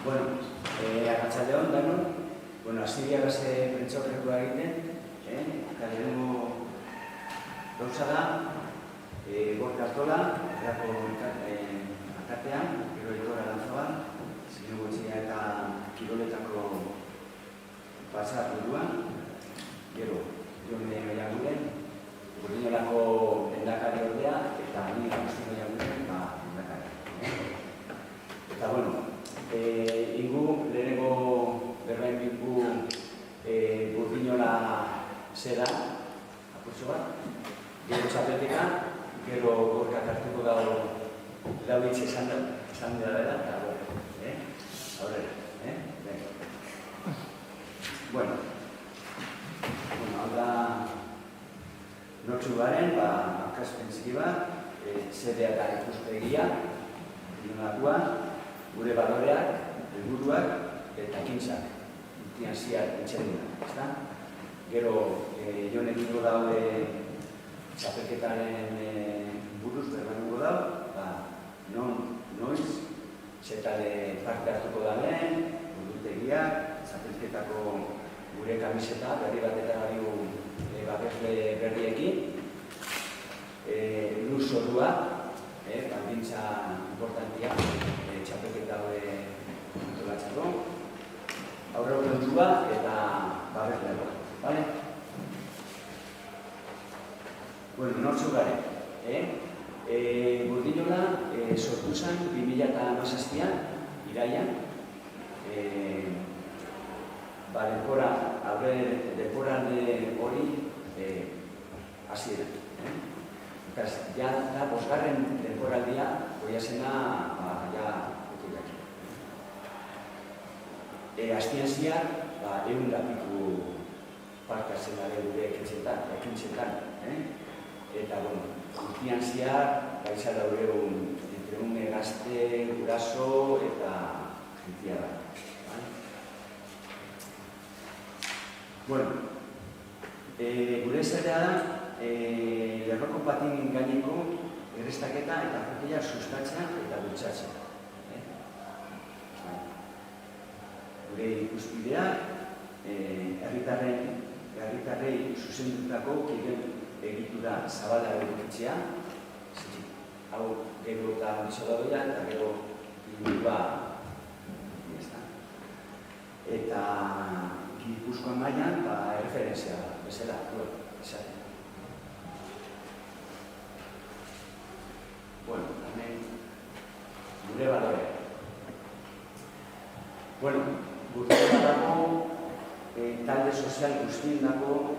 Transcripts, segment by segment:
Bueno, arratsaldeon danon, hasi diagase prentsaurrekoa egiten, eta lehenengo gauza da, Gorka Artola, erako alkatean, gero Aitor Arantzabal, zinegotxea eta kiroletako batzar buruan, gero Jone Maiaguren, Urdinolako lehendakari ordea, eta ni Agustin Maiaguren lehendakari. Eta, bueno, ingu lehenengo berbain bilku Urdinola zera, apurtxo bat, gero txapeltika, gero Gorka hartuko lau hitz esan dira dela, eta aurrera, Bueno, hau da nortzu garen, aurkazpen txiki bat, zedea eta ikuspegia, Urdinolakoa, gure baloreak, helburuak eta ekintzak, urtean ziar itxerduna, ezta? Gero, Jone egingo daude txapelketaren buruz berbaingo dau, noiz, zetale parte hartuko danen, ordutegiak, txapelketako gure kamiseta, berri bat eta gariu babesle berriekin, luz zorua, baldintza importantia, txapelketa hori antolatzeko, aurrera kontua eta babesle bale? Bueno, nortzu garen, Urdinola sortu zen 2017an, iraian, denporalde hori hasiera. Ja da, bosgarren denporaldia, goia zena, ja, ukiak. Astian ziar, 100 dapitu parte hartzen dara gure ekintzetan. Eta, bueno, urtean ziar, gaitza daure entre un gazte, guraso eta jentia da. Bueno, gure esatea da, lerroko patin gaineko errestaketa eta jokila sustatzea eta bultzatzea. Gure ikuspideak, herritarrei zuzendutako egitura zabala edukitzea, hau gero eta mitzodadoia eta gero ingurua, eta Gipuzkoan mailan referentzia bezala, esaten. Bueno, hemen gure balore. Bueno, gure badago talde sozial guztien dago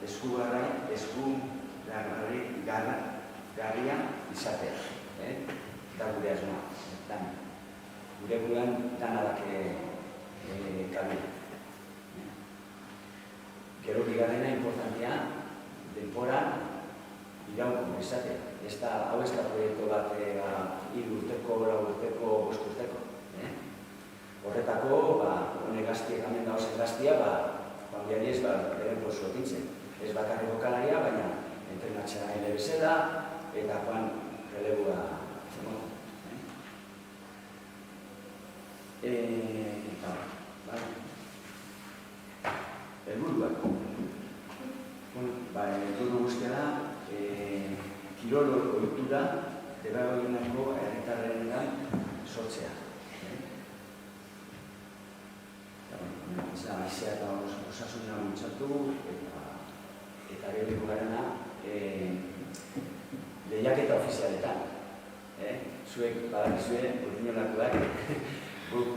eskugarria izatea. Eta gure asmoa. Gure buruan danadak kabila. Gero bigarrena importantia, denpora iraunko izatea. Hau ez da proiektu bat 3 urteko, 4 urteko, 5 urteko. Horretako, honek gaztiek hemen dauzen gaztia, joan biari ez beren posu otintzen. Ez bakarri bokalaria, baina entrenatzea ele bezala, eta joan relebua zemotu. Eta, helburuak. Helburu guztia da, kirolo ohitura pedagogiako herritarrenetan sortzea. Aizea eta osasuna bultzatu eta gero garena lehiaketa ofizialetan. Zuek badakizue, Urdinolakoak, guk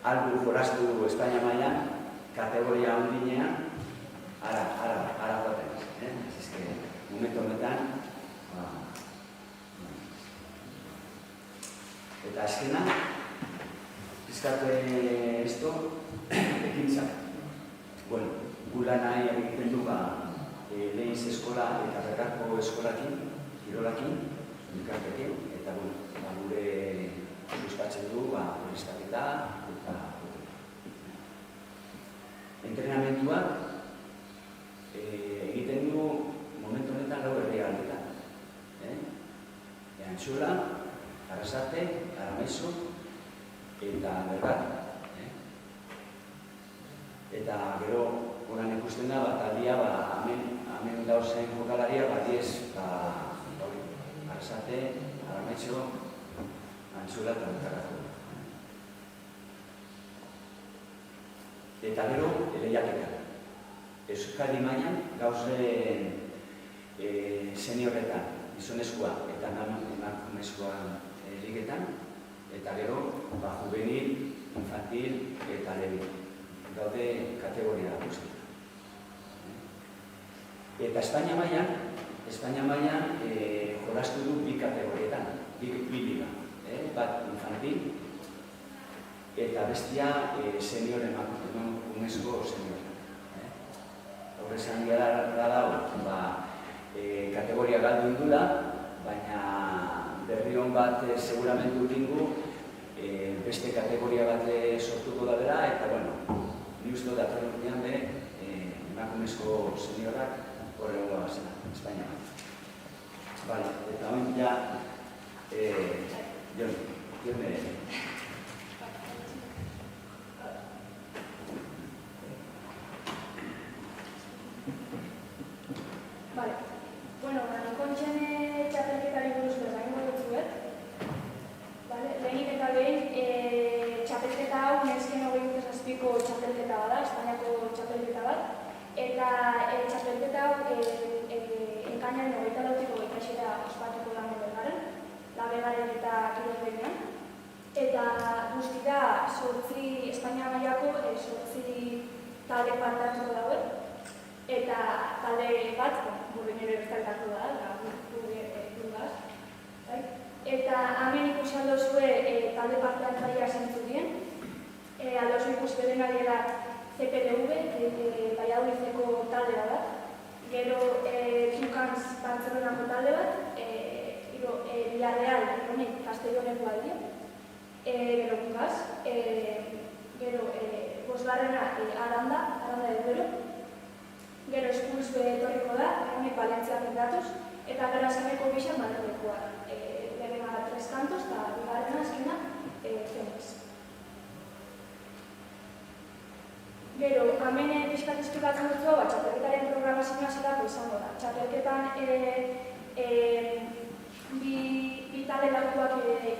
albu forastu Espainia mailan, kategoria handinean, ara joaten. Momentu honetan, eta azkena, pizkate esto, ekintzak. Bueno, gula nahi egiten du lehiz eskola eta berrako eskolakin, kirolakin, elkartekin, eta gure sustatzen du horiztaketa eta entrenamentuak egiten du momentu honetan lau herrialdetan. Antxola, Arrasate, Aramaizo, eta berbat. Eta gero, horan ikusten da, taldia, hemen dauzen jokalaria, diez, Arrasate, Arametxo, Antzula eta Mutarako. Eta gero, lehiaketa. Euskadi mailan gauzen seniorretan, gizonezkoa eta emakumezkoa ligetan, eta gero, juvenil, infantil eta lebi. Gaude kategoria guztietan. Eta Espainia mailan jolastu du bi kategorietan, bi liga. Bat infantil eta bestia senior emakumezko senior. Horrezan gara dago, kategoria galdu indula, baina berri hon bat seguramentu dingu beste kategoria bat sortuko da bera, eta ni uste datorren urtean be emakumezko seniorak horregoa bazena, Espainia bat. Eta hori ja, Jone. Kontxen txapelketari buruz berzaingo dutzuet. Lehenik eta behin txapelketa hau nesken 27ko txapelketa bada, Espainiako txapelketa bat. Eta txapelketa hau enkainaren 24ko ikaxera ospatuko da Bergaren, Labegaren eta Kiroldegian. Eta guztira Espainia mailako 8 talde parte hartuko dagoen. Eta talde bat, gure nire bestaltako da, gugaz. Eta hemen ikusi aldozue talde parte hartzailea zentzu dien. Aldozu ikusi beren adiela CPTV, Valladolideko talde bat. Gero Tukans Bartzelonako talde bat, Villarreal, Castelloneko aldia. Gero gugaz. Gero bosgarrena Aranda Ebero. Gero Espuls etorriko da, honek Valentziak indatuz, eta gero azkeneko gixan Madrilekoa. Lehena 3 kantos eta bigarrena azkena Fenix. Gero, hemen pixkat esplikatzen dutzu, txapelketaren programazioa zelako izango da. Txapelketan bi talde lautuak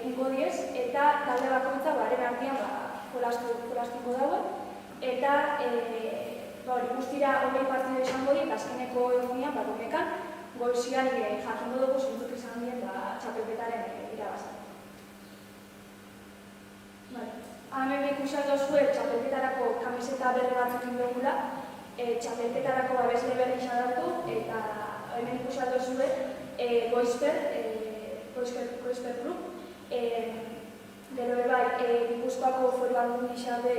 ingo diez, eta talde bakoitza haren artean jolastuko dago, eta guztira 20 partidu izango dira, azkeneko egunean, domekan, goizian jakingo dugu zuntzuk izan dien txapelketaren irabazan. Hemen ikusi aldozue txapelketarako kamiseta berri batzuk indugula, txapelketarako babesle berri izadatu, eta hemen ikusi aldozue Goizper Club. Gero bai, Gipuzkoako Foru Aldun izade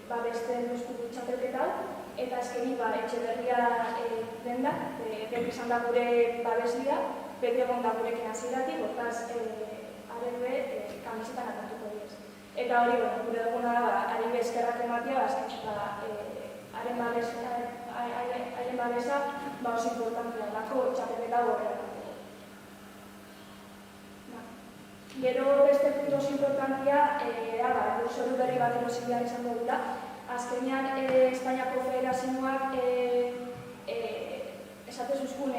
babesten duzku txapelketa, eta azkeni Etxeberria denda, beti izan da gure babeslia, beti egon da gurekin hasieratik, hortaz arebe kamisetan atatuko diez. Eta hori, gure duguna da, arebe eskerrak ematia, haren babesa, oso importantia lako txapelketa horrela. Gero beste puntu oso importantia, lurzoru berri bat erosi behar izango dira. Azkenean, Espainiako Federazioak esate zuzkun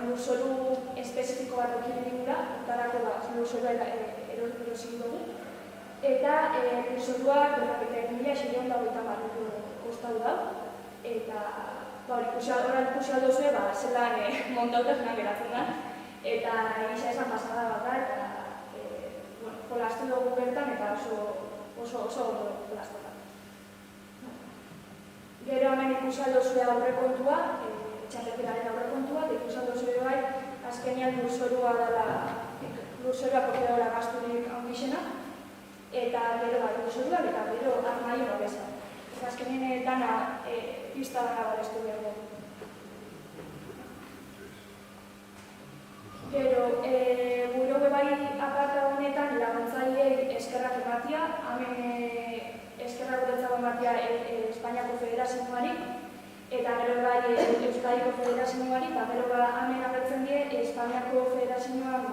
lurzoru espezifiko bat okinen digula, hortarako lurzoru erosi dugu. Eta lurzoruak berrapetek 1.680 kostau da. Eta horra ikusi aldozue, zelan montauta zelan geratzen da. Eta egisa esan pasada bat da, eta jolastu dugu bertan eta oso jolastuta. Gero hemen ikusi aldozue aurrekontua, txapelketaren aurrekontua, eta ikusi aldozue bai, azkenean lurzorua kopedora gasturik handixena, eta gero lurzorua, eta gero armaio babesa. Eta azkenean dana pista dana babestu behar dugu. Gero, gure bai aparta honetan laguntzaileei eskerrak ematia, hemen eskerrak gutentzago ematia Espainiako Federazioari, eta gero bai Euskadiko Federazioari, eta gero hemen agertzen die Espainiako Federazioan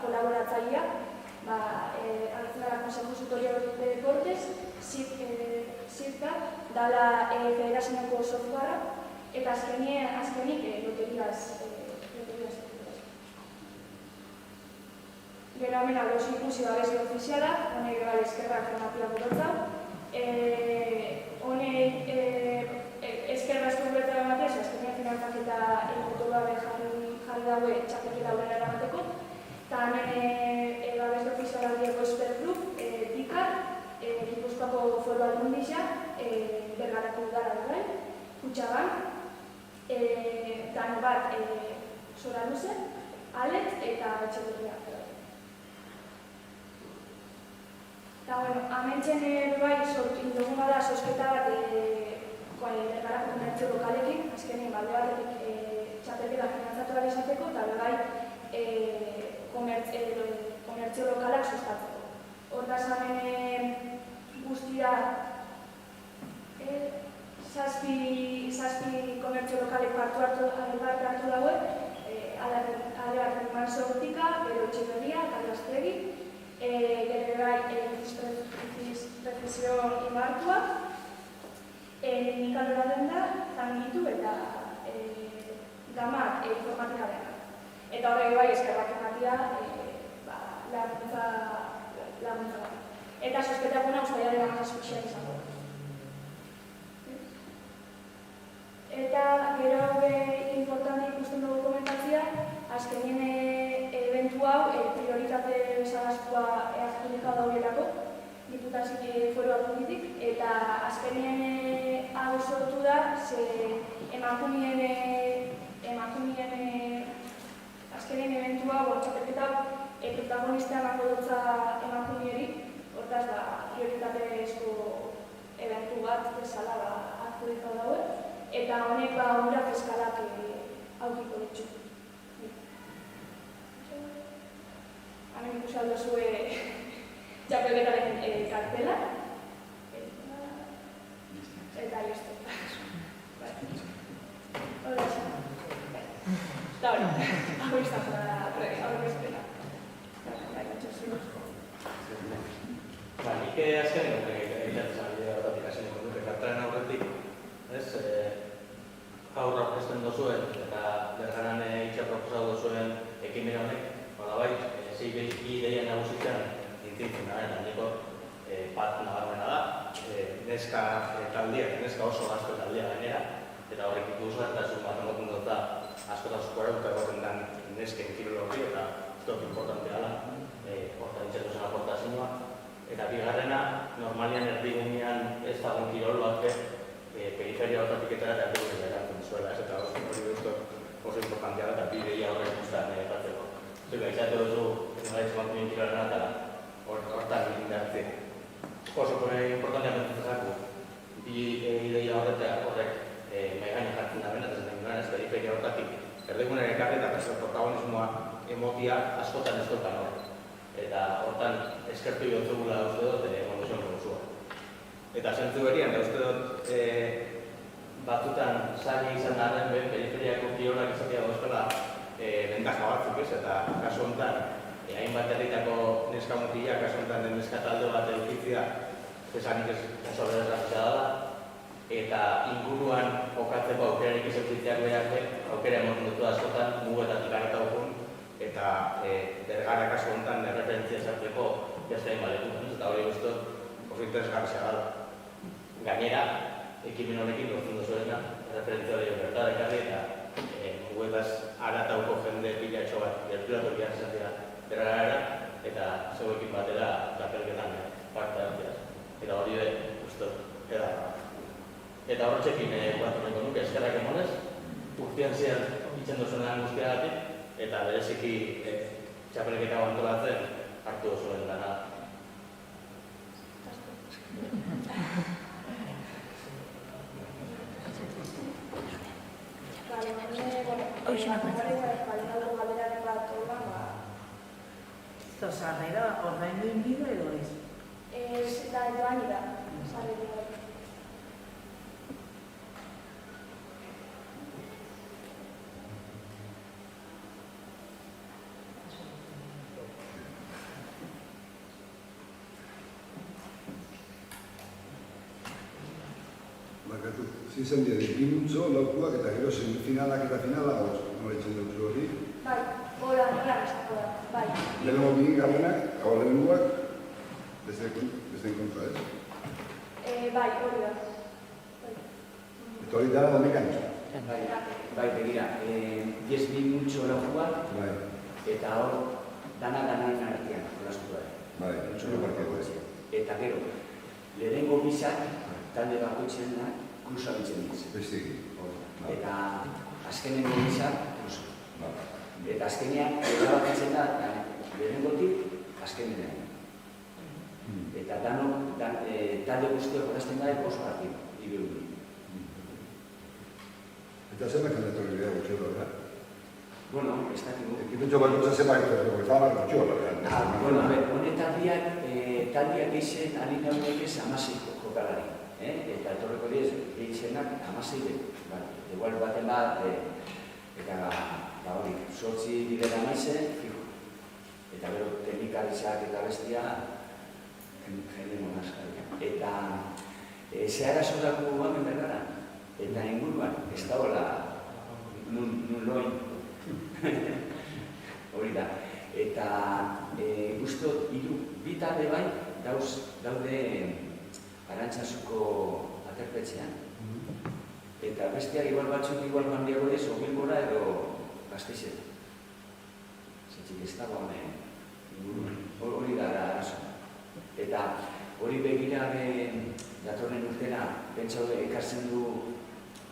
kolaboratzailea, hartzen dara Consejo Superior de Deportes, zirka, dala federazioneko softwarea, eta azkenik loteriaz. Gero hemen aldoz ikusi babesle ofiziala, honek bai eskerrak ematia guretzau. Honek eskerra eskurbetan ematea, azkenean finantzak eta motorua jarri daue txapelketa aurrera eramateko. Eta hemen babesle ofiziala Diego Esper Club, Pikar, Gipuzkoako Foru Aldundia, Bergarako udara duen, Kutxabank, Dano bat Sora Luze, Alet eta Etxeberria. Eta, hementxen bai, induguna da sosketa bat Bergarako komertzio lokalekin, azkenean balde batetik txapelketa finantzatu gara esateko, eta bai komertzio lokalak sustatzeko. Hortaz hemen guztira zazpi komertzio lokalek parte hartu dagoen, alde bat Mansortika, Gero Etxeberria, Kalastegi, gero bai Precision Imartua, Nikandora denda, Zangitu eta Gamak informatika dena. Eta horrek bai eskerrak ematia laguntza bat. Eta sosketa guna ustaiaren 17 izango. Eta gero importante ikusten dugu komentatzea, azkenien eventu hau prioritate bezalazkoa adjudikatu daudelako, Diputazio Foru Aldunditik, eta azkenien hau sortu da, ze emakumeen azkenien eventu hau, txapelketa protagonista emango dutza emakumeeri, hortaz prioritatezko eventu bat bezala adjudikatu daue. Eta honek ura fiskalak aukiko ditzu. Hemen ikusi aldozue txapelketaren kartela. Eta listo. Hola, esan. Eta hori, hau izan da aurkezpena. Nik azken egitatzen bidea horretik hasen dut, kartelen aurretik, aurra aurkezten dozuen eta Bergaran itxea proposatu dozuen ekimen honek, bai, zei ideia nagusitzen dintintzen da, eta niko bat nabarmena da, neska taldiak, neska oso gazte taldia gainera, eta horrek ikusgarritasun bat emoten dut da askotasko eragutako den nesken kirologi eta ez importantea da, horta ditzetu zen aportazioa. Eta bigarrena, normalian erdigunean ez dagoen kirol bat periferia hortatiketara eta erdigunean erantzun zuela, eta hori oso importantea da, eta bideia horrek guztan epatzeko. Zuka, izate duzu, nola emakumeen kirolena eta hortan egin behartze. Oso importantea mentzatzako, bi ideia horrek maigaina jartzen da bena, eta zen ez periferia hortatik erdigunean ekarri eta protagonismoa emotia askotan ez dutan hor. Eta hortan eskertu jotzugula uste dut kondizioan promozua. Eta zentzu berian, uste dut batzutan sari izan arren periferiako kirolak izatea gozpela bentaja batzuk ez, eta kasu honetan hainbat herritako neska mutilak, kasu honetan neska talde bat edukitzea esanik ez oso berazratzea dela, eta inguruan okatzeko aukerarik izautitzeak behar aukera emoten dutu askotan mugetatik areta okun, eta Bergara kasu honetan referentzia sartzeko jaztein baletu, eta hori guztot oso interesgarria da. Gainera, ekimen honekin lortzen duzuena, referentzia hori bertara ekarri eta mugetaz aratauko jende pilatxo bat gerturatu behar izatea Bergara eta zeuekin batera txapelketan parte hartzeaz. Eta hori guztot edara. Eta horretxekin guatu nahiko nuke eskerrak emonez, urtean zehar itzen duzuenan guztiagatik, eta bereziki txapelketa antolatzen hartu duzuen dana. Sarrera ordaindu inbidu edo ez? Eta doan ira, sarrera. Zintzen dira, bi multzo, laukuak eta gero finalak eta finala hor, nola itzen dut hori. Bai, hola esako da, bai. Lehenengo bi garrenak, hau lehenengoak, bezen kontra ez. Bai, hori da. Eta hori da mekanika. Bai, begira, diez bi multzo laukuak, Bai, eta hor, dana-danaren artean, jolastu da. bai, txoko parkeko ez. Eta gero, lehenengo bizak, talde bakoitzen da, kruza bitzen diz. Bestegi. Eta azkenengo bizak, kruza. Bai. Eta azkenean, erabakitzen da, lehenengotik, azkenean. Eta talde guztiak horazten da, oso partido, ibirudi. Eta zenbait kandetorri dira gutxo da, Bueno, ez dakigu. Ekipetxo bat zenbait kandetorri, eta bat gutxo da. Bueno, a ver, honetan taldiak geixen alinaunek ez amasei jokalari. Eta etorreko diez, geixenak amasei den. Igual baten bat, eta hori, sortzi direla naizen, fijo. Eta gero teknikalizak eta bestia, jende monazkaria. Eta zehara zorako guamen bergara. Eta inguruan, ez da hola, nun loin. Hori da. Eta guztot, bi talde bai, daude Arantzazuko aterpetxean. Eta besteak igual batzuk igual handiago ez, Bilbora edo Gasteizen. Zentzik ez dago hori da arazo. Eta hori begira datorren urtera, pentsa ekartzen du,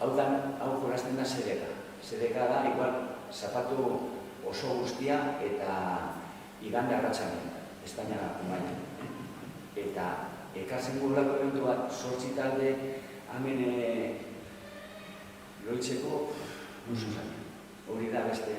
hau jolasten da zedeka. Zedeka da, igual, zapatu oso guztia eta igande arratsaldean, Espainia maila. Eta ekartzen gurlako eventu bat, 8 talde, hemen loitzeko, hori da beste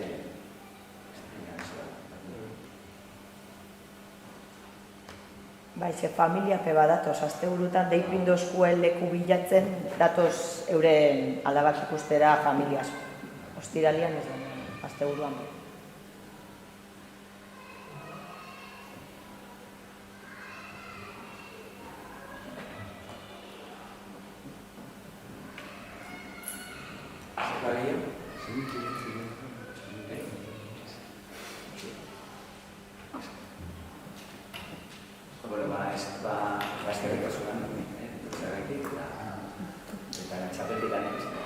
Bai, ze familia peba datoz, azte burutan deipindozkuen leku bilatzen datoz euren alabak ikustera familiaz. Ostiralian ez da, azte buruan. eskerrik asko lan, eta txapelketan egizten.